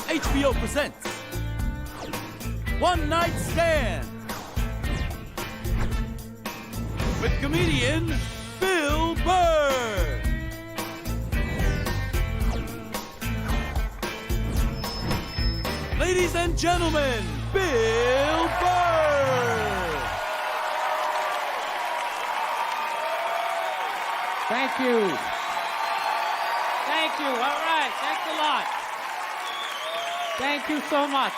HBO presents One Night Stand with comedian Bill Burr. Ladies and gentlemen, Bill Burr. Thank you. Thank you. All right. Thanks a lot. Thank you so much.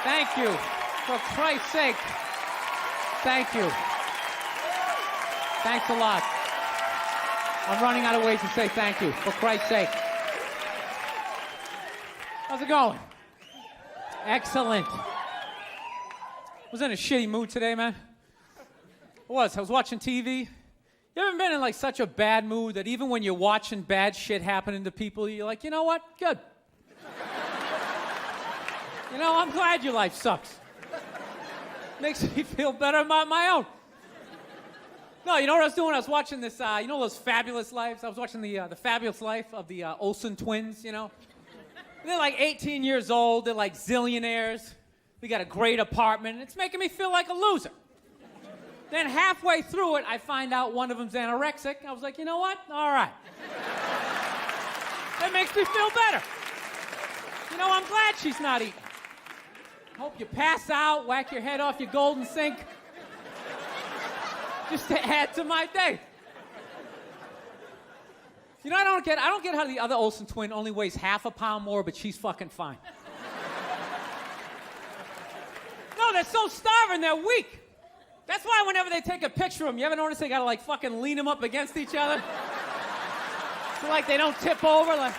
Thank you. For Christ's sake. Thank you. Thanks a lot. I'm running out of ways to say thank you. For Christ's sake. How's it going? Excellent. Was in a shitty mood today, man. I was watching TV. You ever been in like such a bad mood that even when you're watching bad shit happening to people, you're like, you know what? Good. You know, I'm glad your life sucks. Makes me feel better about my own. No, you know what I was doing? I was watching this, you know those Fabulous Lives? I was watching the Fabulous Life of the Olsen twins, you know? They're like 18 years old. They're like zillionaires. They got a great apartment. It's making me feel like a loser. Then halfway through it, I find out one of them's anorexic. I was like, you know what? All right. That makes me feel better. You know, I'm glad she's not eating. Hope you pass out, whack your head off your golden sink. Just to add to my day. You know, I don't get how the other Olsen twin only weighs half a pound more, but she's fucking fine. No, they're so starving, they're weak. That's why whenever they take a picture of them, you ever notice they gotta like fucking lean them up against each other? So like they don't tip over, like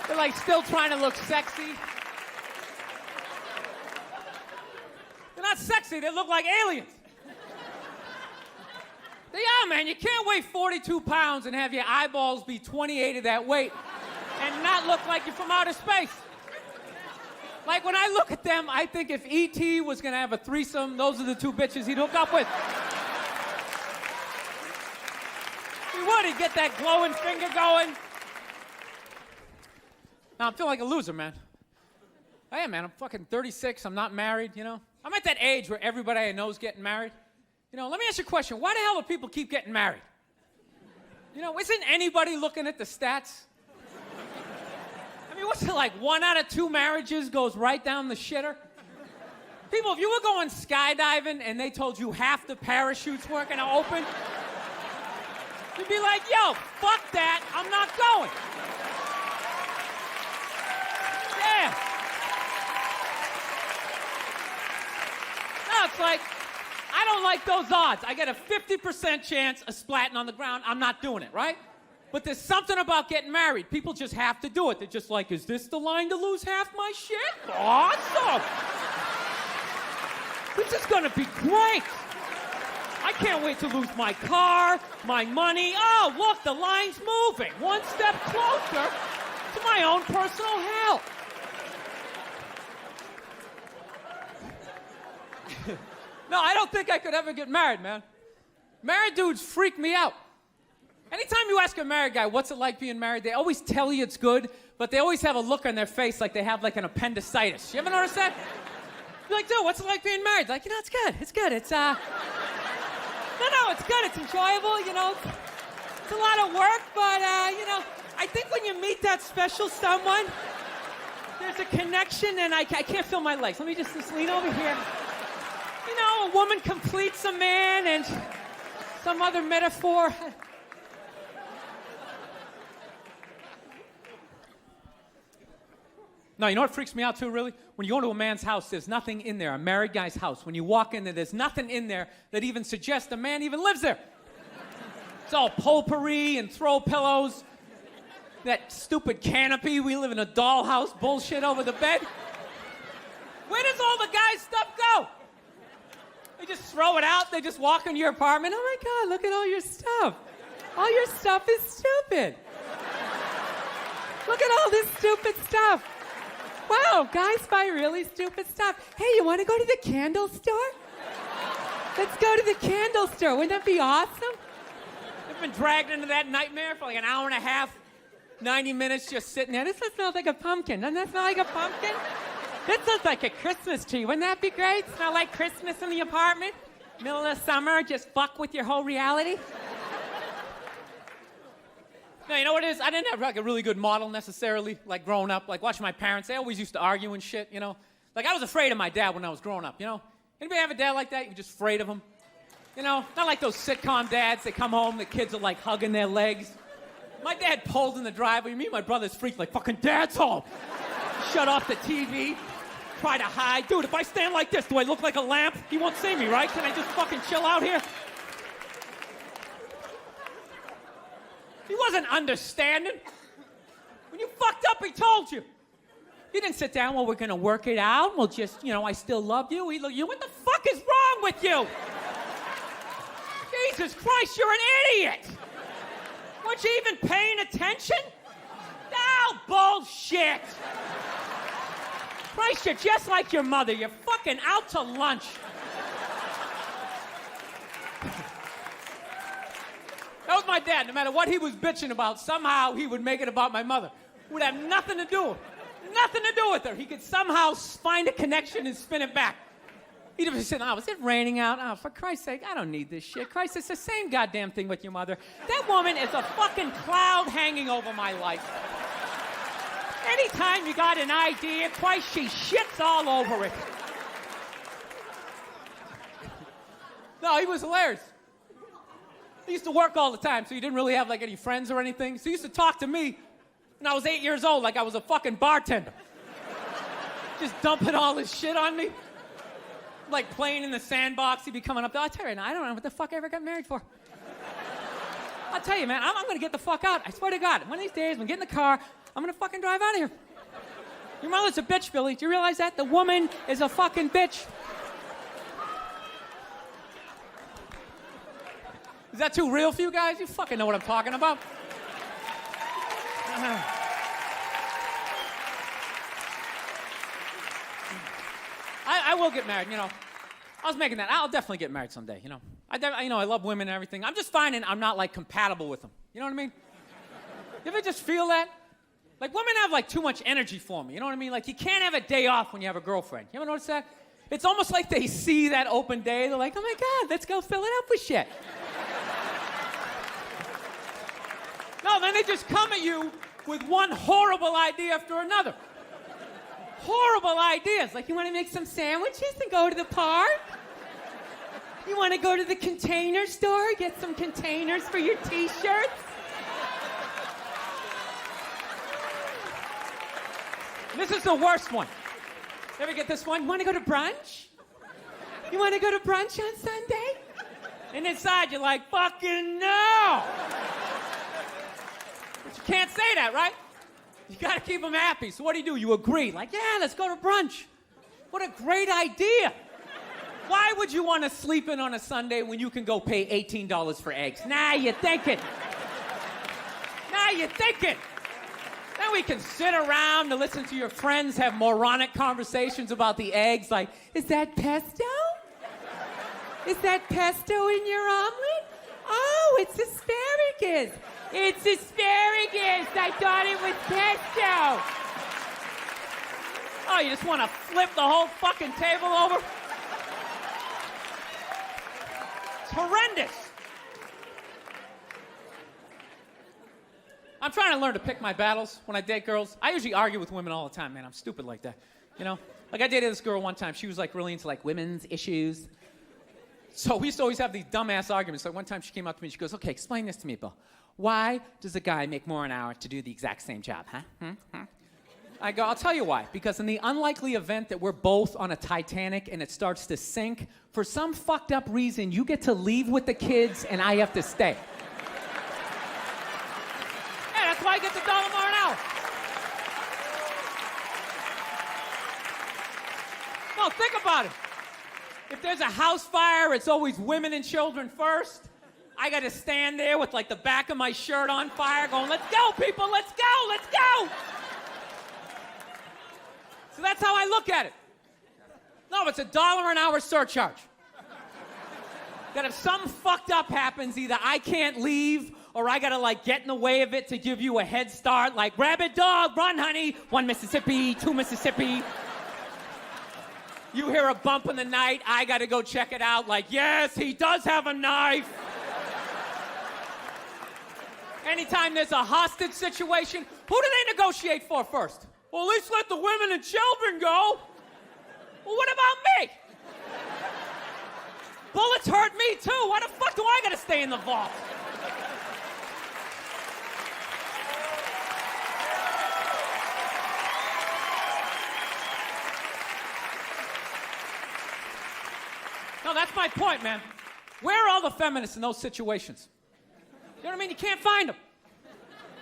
they're like still trying to look sexy. They're not sexy, they look like aliens. They are, man. You can't weigh 42 pounds and have your eyeballs be 28 of that weight and not look like you're from outer space. Like, when I look at them, I think if E.T. was going to have a threesome, those are the two bitches he'd hook up with. He would. He'd get that glowing finger going. Now, I'm feeling like a loser, man. I am, man. I'm fucking 36. I'm not married, you know? I'm at that age where everybody I know is getting married. You know, let me ask you a question. Why the hell do people keep getting married? You know, isn't anybody looking at the stats? I mean, what's it like? 1 out of 2 marriages goes right down the shitter? People, if you were going skydiving and they told you half the parachutes weren't going to open, you'd be like, yo, fuck that, I'm not going. Yeah. No, it's like, I don't like those odds. I get a 50% chance of splatting on the ground. I'm not doing it, right? But there's something about getting married. People just have to do it. They're just like, is this the line to lose half my shit? Awesome. This is going to be great. I can't wait to lose my car, my money. Oh, look, the line's moving. One step closer to my own personal hell. No, I don't think I could ever get married, man. Married dudes freak me out. Anytime you ask a married guy, what's it like being married, they always tell you it's good, but they always have a look on their face like they have like an appendicitis. You ever notice that? You're like, dude, what's it like being married? Like, you know, it's good. It's good. It's, No, it's good. It's enjoyable, you know. It's a lot of work, but, you know, I think when you meet that special someone, there's a connection, and I can't feel my legs. Let me just lean over here. You know, a woman completes a man, and some other metaphor. No, you know what freaks me out too, really? When you go to a man's house, there's nothing in there, a married guy's house. When you walk in there, there's nothing in there that even suggests a man even lives there. It's all potpourri and throw pillows. That stupid canopy, we live in a dollhouse bullshit over the bed. Where does all the guy's stuff go? They just throw it out, they just walk into your apartment. Oh my God, look at all your stuff. All your stuff is stupid. Look at all this stupid stuff. Wow, guys buy really stupid stuff. Hey, you want to go to the candle store? Let's go to the candle store. Wouldn't that be awesome? I've been dragged into that nightmare for like an hour and a half, 90 minutes just sitting there. This smells like a pumpkin. Doesn't that smell like a pumpkin? This looks like a Christmas tree. Wouldn't that be great? Smell like Christmas in the apartment? Middle of summer, just fuck with your whole reality? No, you know what it is? I didn't have like a really good model necessarily, like growing up, like watching my parents. They always used to argue and shit, you know? Like I was afraid of my dad when I was growing up, you know? Anybody have a dad like that? You're just afraid of him? You know, not like those sitcom dads. They come home, the kids are like hugging their legs. My dad pulled in the driveway. Me and my brother's freaked like, fucking dad's home. Shut off the TV. Try to hide. Dude, if I stand like this, do I look like a lamp? He won't see me, right? Can I just fucking chill out here? He wasn't understanding. When you fucked up, he told you. He didn't sit down, well, we're gonna work it out. We'll just, you know, I still love you. He looked, you, what the fuck is wrong with you? Jesus Christ, you're an idiot. Weren't you even paying attention? No, bullshit. Christ, you're just like your mother. You're fucking out to lunch. That was my dad. No matter what he was bitching about, somehow he would make it about my mother. It would have nothing to do with her. He could somehow find a connection and spin it back. He'd have said, oh, is it raining out? Oh, for Christ's sake, I don't need this shit. Christ, it's the same goddamn thing with your mother. That woman is a fucking cloud hanging over my life. Anytime you got an idea, Christ, she shits all over it. No, he was hilarious. He used to work all the time, so he didn't really have like any friends or anything. So he used to talk to me when I was 8 years old like I was a fucking bartender. Just dumping all his shit on me. Like playing in the sandbox, he'd be coming up there. I tell you, I don't know what the fuck I ever got married for. I'll tell you, man, I'm gonna get the fuck out. I swear to God, one of these days, I'm gonna get in the car, I'm gonna fucking drive out of here. Your mother's a bitch, Billy. Do you realize that? The woman is a fucking bitch. Is that too real for you guys? You fucking know what I'm talking about. I will get married, you know. I was making that. I'll definitely get married someday, you know. I love women and everything. I'm just finding I'm not, like, compatible with them. You know what I mean? You ever just feel that? Like, women have, like, too much energy for me. You know what I mean? Like, you can't have a day off when you have a girlfriend. You ever notice that? It's almost like they see that open day. They're like, oh, my God, let's go fill it up with shit. No, then they just come at you with one horrible idea after another. Horrible ideas. Like, you want to make some sandwiches and go to the park? You want to go to the Container Store, get some containers for your T-shirts? This is the worst one. You ever get this one? You want to go to brunch? You want to go to brunch on Sunday? And inside you're like, fucking no! But you can't say that, right? You gotta keep them happy. So what do? You agree. Like, yeah, let's go to brunch. What a great idea. Why would you want to sleep in on a Sunday when you can go pay $18 for eggs? Now you're thinking. Now you're thinking. Then we can sit around and listen to your friends have moronic conversations about the eggs. Like, is that pesto? Is that pesto in your omelet? Oh, it's asparagus. It's asparagus. I thought it was pesto. Oh, you just want to flip the whole fucking table over? It's horrendous. I'm trying to learn to pick my battles when I date girls. I usually argue with women all the time, man. I'm stupid like that, you know? Like, I dated this girl one time. She was, like, really into, like, women's issues. So we used to always have these dumbass arguments. Like, one time she came up to me and she goes, okay, explain this to me, Bill. Why does a guy make more an hour to do the exact same job, huh? I go, I'll tell you why. Because in the unlikely event that we're both on a Titanic and it starts to sink, for some fucked up reason, you get to leave with the kids and I have to stay. Yeah, that's why I get the $1 more an hour. No, think about it. If there's a house fire, it's always women and children first. I got to stand there with, like, the back of my shirt on fire going, let's go, people, let's go, let's go. So that's how I look at it. No, it's $1 an hour surcharge. that if something fucked up happens, either I can't leave or I gotta like get in the way of it to give you a head start, like rabid dog, run honey, 1 Mississippi, 2 Mississippi. You hear a bump in the night, I gotta go check it out, like yes, he does have a knife. Anytime there's a hostage situation, who do they negotiate for first? Well, at least let the women and children go. Well, what about me? Bullets hurt me too. Why the fuck do I gotta stay in the vault? No, that's my point, man. Where are all the feminists in those situations? You know what I mean? You can't find them.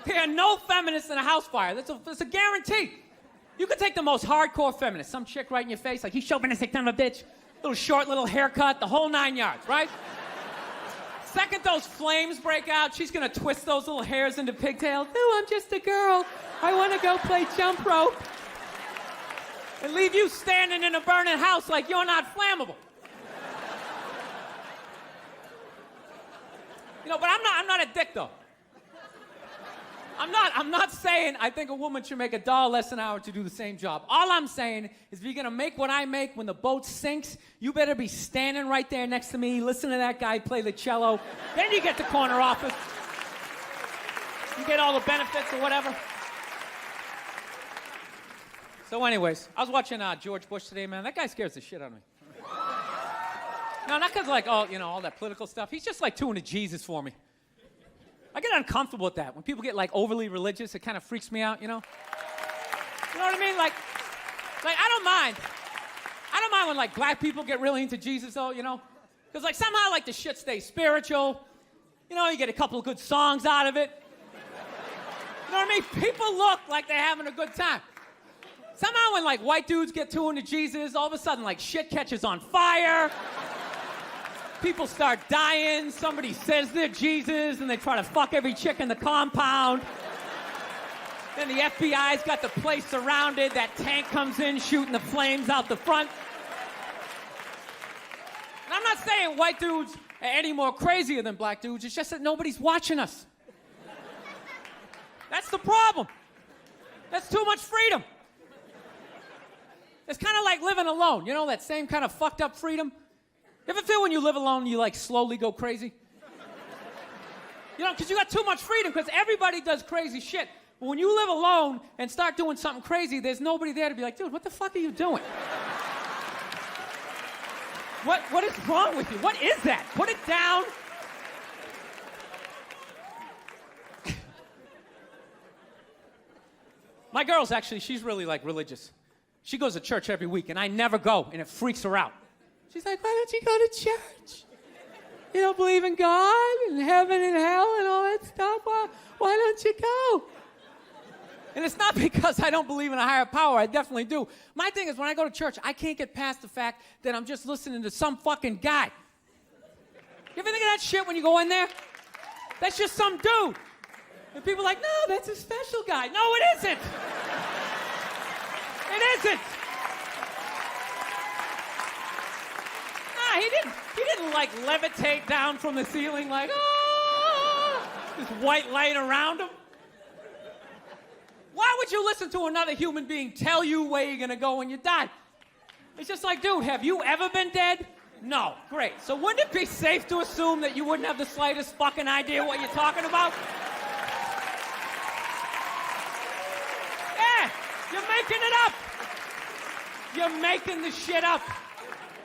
There are no feminists in a house fire. That's a guarantee. You could take the most hardcore feminist, some chick right in your face, like, you chauvinistic son of a bitch. Little short, little haircut, the whole 9 yards, right? Second those flames break out, she's gonna twist those little hairs into pigtails. Oh, I'm just a girl. I wanna go play jump rope. And leave you standing in a burning house like you're not flammable. You know, but I'm not a dick, though. I'm not saying I think a woman should make $1 less an hour to do the same job. All I'm saying is if you're gonna make what I make when the boat sinks, you better be standing right there next to me, listen to that guy play the cello. Then you get the corner office. You get all the benefits or whatever. So anyways, I was watching George Bush today, man. That guy scares the shit out of me. No, not because, like, all that political stuff. He's just, like, too into Jesus for me. I get uncomfortable with that. When people get, like, overly religious, it kind of freaks me out, you know? You know what I mean? Like I don't mind. I don't mind when, like, black people get really into Jesus, though, you know? Because, like, somehow, like, the shit stays spiritual. You know, you get a couple of good songs out of it. You know what I mean? People look like they're having a good time. Somehow when, like, white dudes get too into Jesus, all of a sudden, like, shit catches on fire. People start dying, somebody says they're Jesus, and they try to fuck every chick in the compound. Then the FBI's got the place surrounded, that tank comes in shooting the flames out the front. And I'm not saying white dudes are any more crazier than black dudes, it's just that nobody's watching us. That's the problem. That's too much freedom. It's kind of like living alone, you know, that same kind of fucked up freedom? You ever feel when you live alone, you like slowly go crazy? You know, because you got too much freedom, because everybody does crazy shit. But when you live alone and start doing something crazy, there's nobody there to be like, dude, what the fuck are you doing? What is wrong with you? What is that? Put it down. My girl's actually, she's really like religious. She goes to church every week, and I never go, and it freaks her out. She's like, why don't you go to church? You don't believe in God and heaven and hell and all that stuff? Why don't you go? And it's not because I don't believe in a higher power. I definitely do. My thing is when I go to church, I can't get past the fact that I'm just listening to some fucking guy. You ever think of that shit when you go in there? That's just some dude. And people are like, no, that's a special guy. No, it isn't. It isn't. He didn't like levitate down from the ceiling like, oh, this white light around him. Why would you listen to another human being tell you where you're gonna go when you die? It's just like, dude, have you ever been dead? No. Great. So wouldn't it be safe to assume that you wouldn't have the slightest fucking idea what you're talking about? Yeah, you're making it up. You're making the shit up.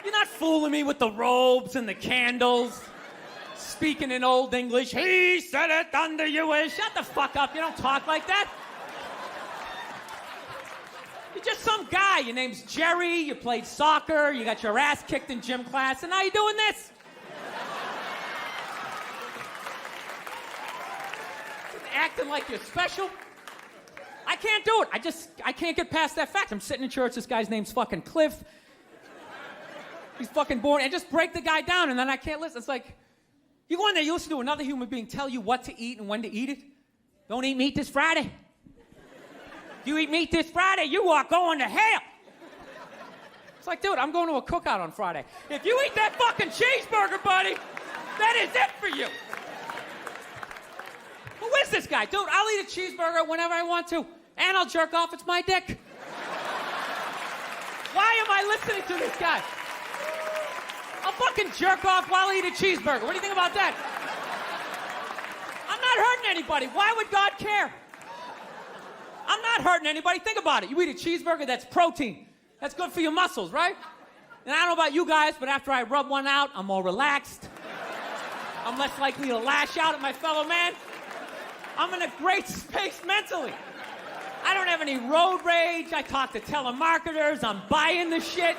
You're not fooling me with the robes and the candles, speaking in Old English. He said it under you. Shut the fuck up. You don't talk like that. You're just some guy. Your name's Jerry. You played soccer. You got your ass kicked in gym class, and now you're doing this. Acting like you're special. I can't do it. I can't get past that fact. I'm sitting in church. This guy's name's fucking Cliff. He's fucking boring, and just break the guy down, and then I can't listen. It's like, you go in there, you listen to another human being tell you what to eat and when to eat it. Don't eat meat this Friday. You eat meat this Friday, you are going to hell. It's like, dude, I'm going to a cookout on Friday. If you eat that fucking cheeseburger, buddy, that is it for you. Who is this guy? Dude, I'll eat a cheeseburger whenever I want to, and I'll jerk off. It's my dick. Why am I listening to this guy? I'll fucking jerk off while I eat a cheeseburger. What do you think about that? I'm not hurting anybody. Why would God care? I'm not hurting anybody. Think about it. You eat a cheeseburger, that's protein. That's good for your muscles, right? And I don't know about you guys, but after I rub one out, I'm more relaxed. I'm less likely to lash out at my fellow man. I'm in a great space mentally. I don't have any road rage. I talk to telemarketers. I'm buying the shit.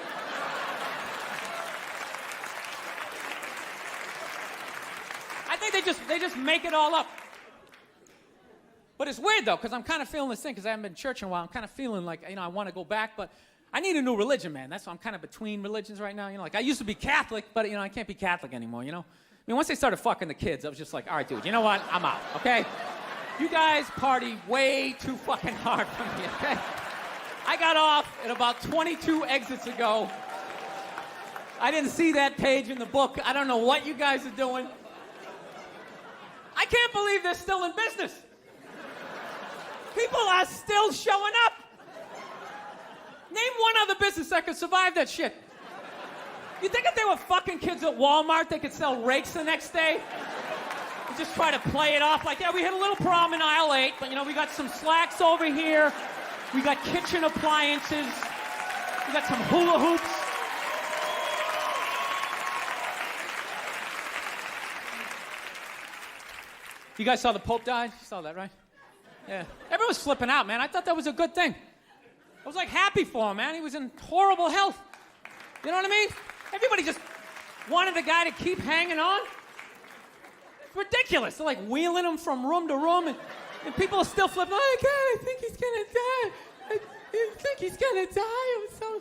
I think they just make it all up. But it's weird, though, because I'm kind of feeling this thing, because I haven't been in church in a while. I'm kind of feeling like, I want to go back, but I need a new religion, man. That's why I'm kind of between religions right now. Like, I used to be Catholic, but, I can't be Catholic anymore, I mean, once they started fucking the kids, I was just like, all right, dude, you know what? I'm out, okay? You guys party way too fucking hard for me, okay? I got off at about 22 exits ago. I didn't see that page in the book. I don't know what you guys are doing. I can't believe they're still in business. People are still showing up. Name one other business that could survive that shit. You think if they were fucking kids at Walmart, they could sell rakes the next day? And just try to play it off like, yeah, we had a little problem in aisle 8, but we got some slacks over here. We got kitchen appliances. We got some hula hoops. You guys saw the Pope died? You saw that, right? Yeah. Everyone's flipping out, man. I thought that was a good thing. I was like happy for him, man. He was in horrible health. You know what I mean? Everybody just wanted the guy to keep hanging on. It's ridiculous. They're like wheeling him from room to room, and people are still flipping. Oh, God, I think he's gonna die. I think he's gonna die.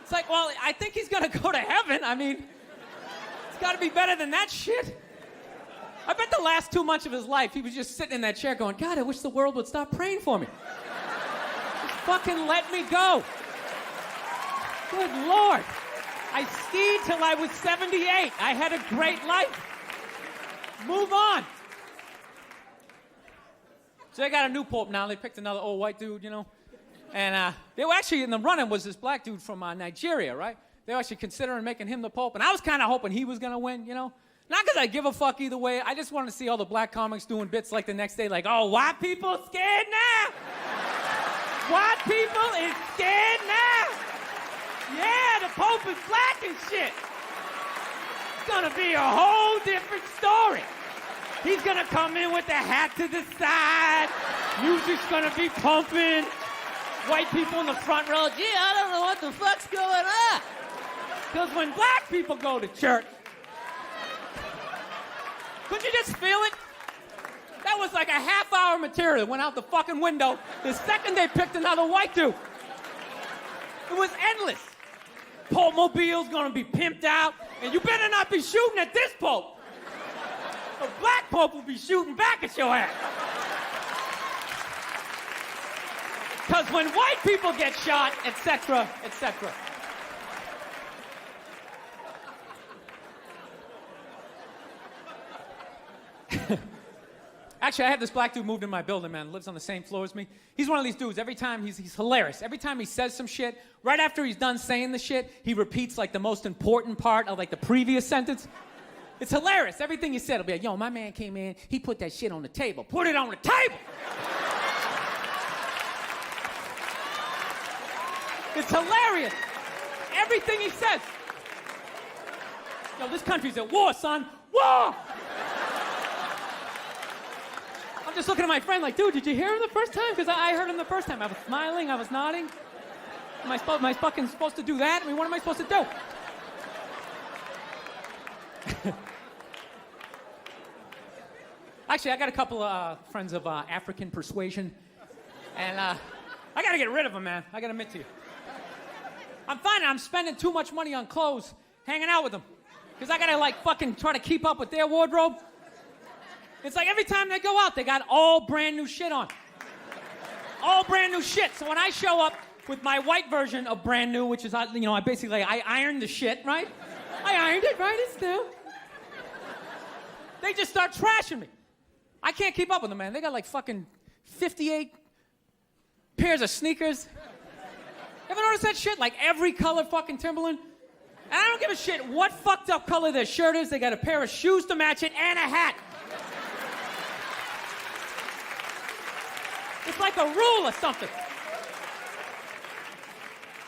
It's like, well, I think he's gonna go to heaven. I mean, it's gotta be better than that shit. I bet the last 2 months of his life, he was just sitting in that chair going, God, I wish the world would stop praying for me. Just fucking let me go. Good Lord. I skied till I was 78. I had a great life. Move on. So they got a new pope now. They picked another old white dude, And they were actually in the running was this black dude from Nigeria, right? They were actually considering making him the pope. And I was kind of hoping he was going to win, Not because I give a fuck either way. I just wanted to see all the black comics doing bits like the next day, like, oh, white people scared now. White people is scared now. Yeah, the Pope is black and shit. It's gonna be a whole different story. He's gonna come in with the hat to the side. Music's gonna be pumping. White people in the front row, gee, I don't know what the fuck's going on. Because when black people go to church, couldn't you just feel it? That was like a half-hour material that went out the fucking window the second they picked another white dude. It was endless. Pope Mobile's gonna be pimped out, and you better not be shooting at this Pope. The black Pope will be shooting back at your ass. Because when white people get shot, etc., etc. Actually, I had this black dude moved in my building, man. Lives on the same floor as me. He's one of these dudes. Every time, he's hilarious. Every time he says some shit, right after he's done saying the shit, he repeats, like, the most important part of, like, the previous sentence. It's hilarious. Everything he said will be like, yo, my man came in, he put that shit on the table. Put it on the table! It's hilarious. Everything he says. Yo, this country's at war, son. War! I'm just looking at my friend like, dude, did you hear him the first time? Because I heard him the first time. I was smiling, I was nodding. Am I fucking supposed to do that? I mean, what am I supposed to do? Actually, I got a couple of friends of African persuasion. And I got to get rid of them, man. I got to admit to you. I'm finding I'm spending too much money on clothes hanging out with them. Because I got to, like, fucking try to keep up with their wardrobe. It's like every time they go out, they got all brand new shit on. All brand new shit. So when I show up, with my white version of brand new, which is, I basically, I ironed the shit, right? I ironed it, right? It's new. They just start trashing me. I can't keep up with them, man. They got like fucking 58 pairs of sneakers. Ever notice that shit? Like every color fucking Timberland? And I don't give a shit what fucked up color their shirt is. They got a pair of shoes to match it and a hat. It's like a rule or something.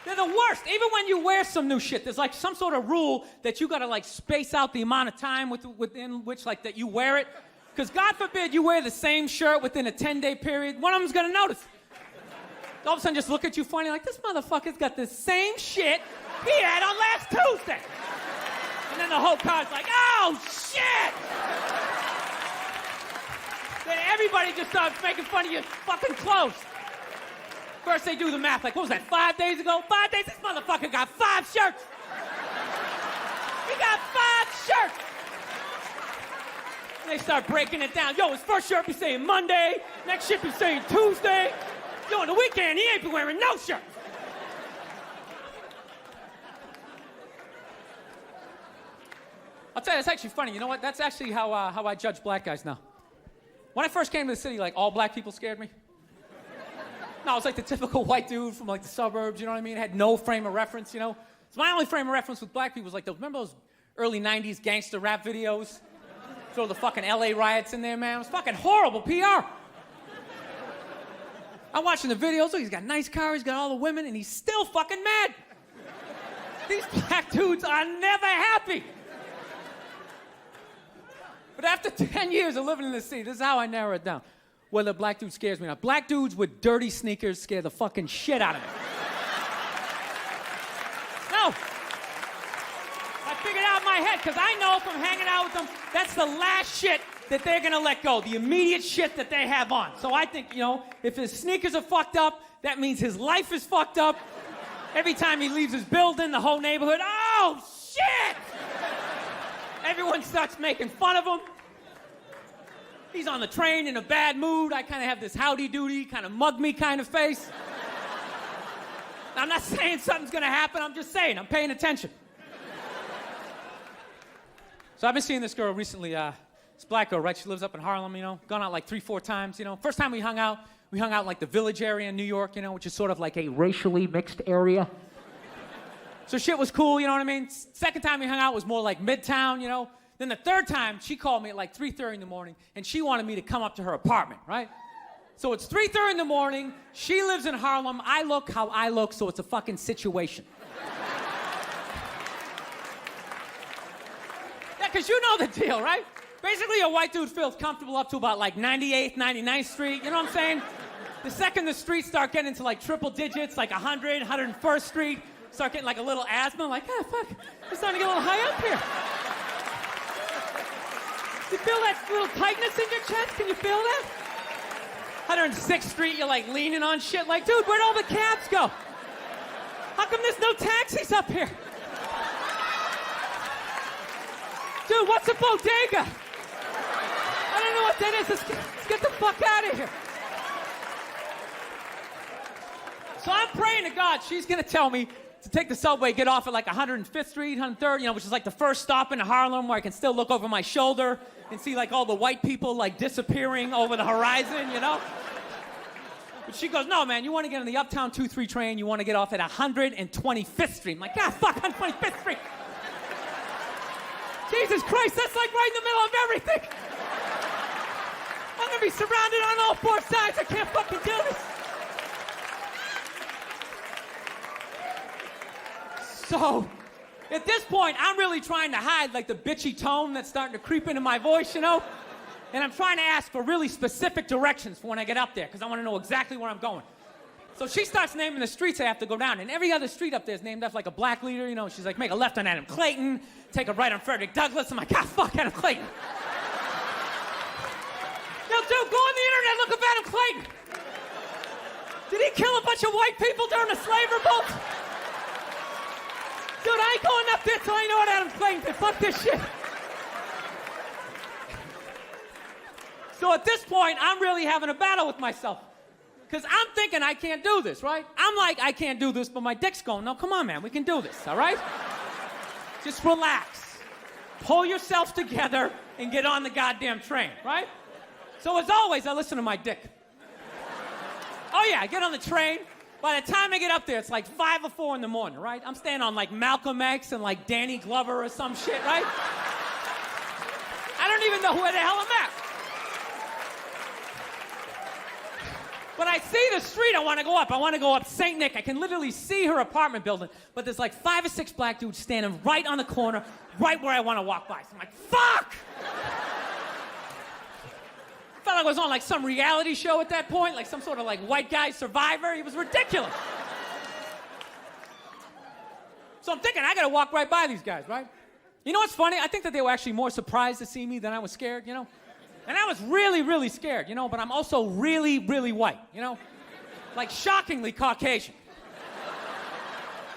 They're the worst. Even when you wear some new shit, there's like some sort of rule that you gotta like space out the amount of time within which like that you wear it. Because God forbid you wear the same shirt within a 10-day period, one of them's gonna notice. All of a sudden just look at you funny like, this motherfucker's got the same shit he had on last Tuesday. And then the whole car's like, oh shit! Then everybody just starts making fun of your fucking clothes. First they do the math, like, what was that, 5 days ago? 5 days? This motherfucker got 5 shirts! He got 5 shirts! And they start breaking it down. Yo, his first shirt be saying Monday, next shirt be saying Tuesday. Yo, on the weekend, he ain't be wearing no shirt. I'll tell you, it's actually funny. You know what? That's actually how I judge black guys now. When I first came to the city, like, all black people scared me. No, I was like the typical white dude from like the suburbs, you know what I mean? Had no frame of reference, you know? So my only frame of reference with black people was like remember those early 90s gangster rap videos? Throw the fucking LA riots in there, man. It was fucking horrible PR. I'm watching the videos, look, he's got a nice car, he's got all the women, and he's still fucking mad. These black dudes are never happy. But after 10 years of living in the city, this is how I narrow it down. Whether a black dude scares me or not. Black dudes with dirty sneakers scare the fucking shit out of me. No. I figured out in my head, because I know from hanging out with them, that's the last shit that they're gonna let go. The immediate shit that they have on. So I think, if his sneakers are fucked up, that means his life is fucked up. Every time he leaves his building, the whole neighborhood, oh, shit! Everyone starts making fun of him. He's on the train in a bad mood. I kind of have this howdy-doody, kind of mug-me kind of face. I'm not saying something's gonna happen, I'm just saying, I'm paying attention. So I've been seeing this girl recently, this black girl, right? She lives up in Harlem, gone out like 3-4 times, First time we hung out like the Village area in New York, which is sort of like a racially mixed area. So shit was cool, you know what I mean? Second time we hung out was more like Midtown, Then the third time, she called me at like 3:30 in the morning, and she wanted me to come up to her apartment, right? So it's 3:30 in the morning, she lives in Harlem, I look how I look, so it's a fucking situation. Yeah, because you know the deal, right? Basically, a white dude feels comfortable up to about like 98th, 99th Street, you know what I'm saying? The second the streets start getting into like triple digits, like 100, 101st Street, start getting like a little asthma, like, ah, fuck, it's starting to get a little high up here. You feel that little tightness in your chest? Can you feel that? 106th Street, you're like leaning on shit like, dude, where'd all the cabs go? How come there's no taxis up here? Dude, what's a bodega? I don't know what that is. Let's get the fuck out of here. So I'm praying to God she's gonna tell me to take the subway, get off at like 105th Street, 103rd, which is like the first stop in Harlem where I can still look over my shoulder and see like all the white people like disappearing over the horizon, But she goes, no, man, you want to get on the Uptown 2-3 train, you want to get off at 125th Street. I'm like, ah, fuck, 125th Street. Jesus Christ, that's like right in the middle of everything. I'm gonna be surrounded on all 4 sides. I can't fucking do this. So, at this point, I'm really trying to hide like the bitchy tone that's starting to creep into my voice, And I'm trying to ask for really specific directions for when I get up there, because I want to know exactly where I'm going. So she starts naming the streets I have to go down, and every other street up there is named after like a black leader, She's like, make a left on Adam Clayton, take a right on Frederick Douglass. I'm like, ah, fuck Adam Clayton. Yo, dude, go on the internet, look up Adam Clayton. Did he kill a bunch of white people during the slave revolt? Dude, I ain't going up there till I know what Adam Clayton did. Fuck this shit. So at this point, I'm really having a battle with myself. Because I'm thinking I can't do this, right? I'm like, I can't do this, but my dick's going, no, come on, man, we can do this, all right? Just relax. Pull yourself together and get on the goddamn train, right? So as always, I listen to my dick. Oh yeah, I get on the train. By the time I get up there, it's like 5 or 4 in the morning, right? I'm staying on like Malcolm X and like Danny Glover or some shit, right? I don't even know where the hell I'm at. But I see the street I want to go up. I want to go up St. Nick. I can literally see her apartment building, but there's like 5 or 6 black dudes standing right on the corner, right where I want to walk by. So I'm like, fuck! I felt like I was on like some reality show at that point, like some sort of like white guy survivor. It was ridiculous. So I'm thinking, I gotta walk right by these guys, right? You know what's funny? I think that they were actually more surprised to see me than I was scared, you know? And I was really, really scared, you know, but I'm also really, really white, you know? Like shockingly Caucasian.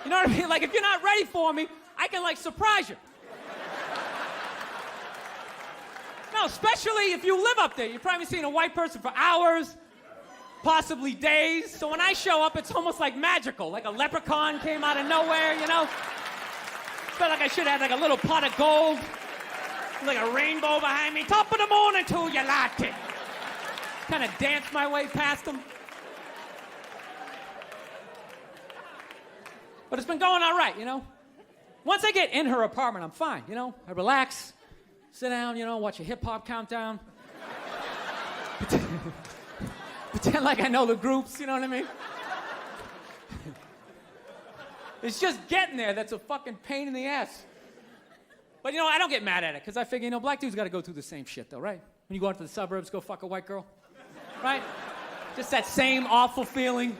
You know what I mean? Like if you're not ready for me, I can like surprise you. No, especially if you live up there. You've probably seen a white person for hours, possibly days. So when I show up, it's almost like magical. Like a leprechaun came out of nowhere, you know? Felt like I should have like a little pot of gold, like a rainbow behind me. Top of the morning to you, latte. Kind of danced my way past them. But it's been going all right, you know? Once I get in her apartment, I'm fine, you know? I relax. Sit down, you know, watch a hip-hop countdown. Pretend like I know the groups, you know what I mean? It's just getting there that's a fucking pain in the ass. But, you know, I don't get mad at it, because I figure, you know, black dudes got to go through the same shit, though, right? When you go out to the suburbs, go fuck a white girl, right? Just that same awful feeling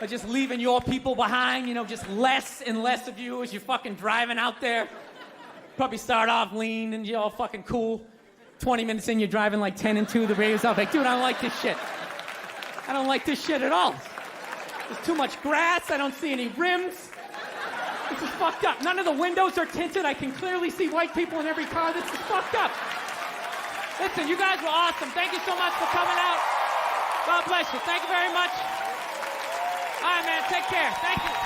of just leaving your people behind, you know, just less and less of you as you're fucking driving out there. Probably start off lean and you're all fucking cool. 20 minutes in, you're driving like 10 and 2, the radio's off. Like, dude, I don't like this shit. I don't like this shit at all. There's too much grass. I don't see any rims. This is fucked up. None of the windows are tinted. I can clearly see white people in every car. This is fucked up. Listen, you guys were awesome. Thank you so much for coming out. God bless you. Thank you very much. All right, man. Take care. Thank you.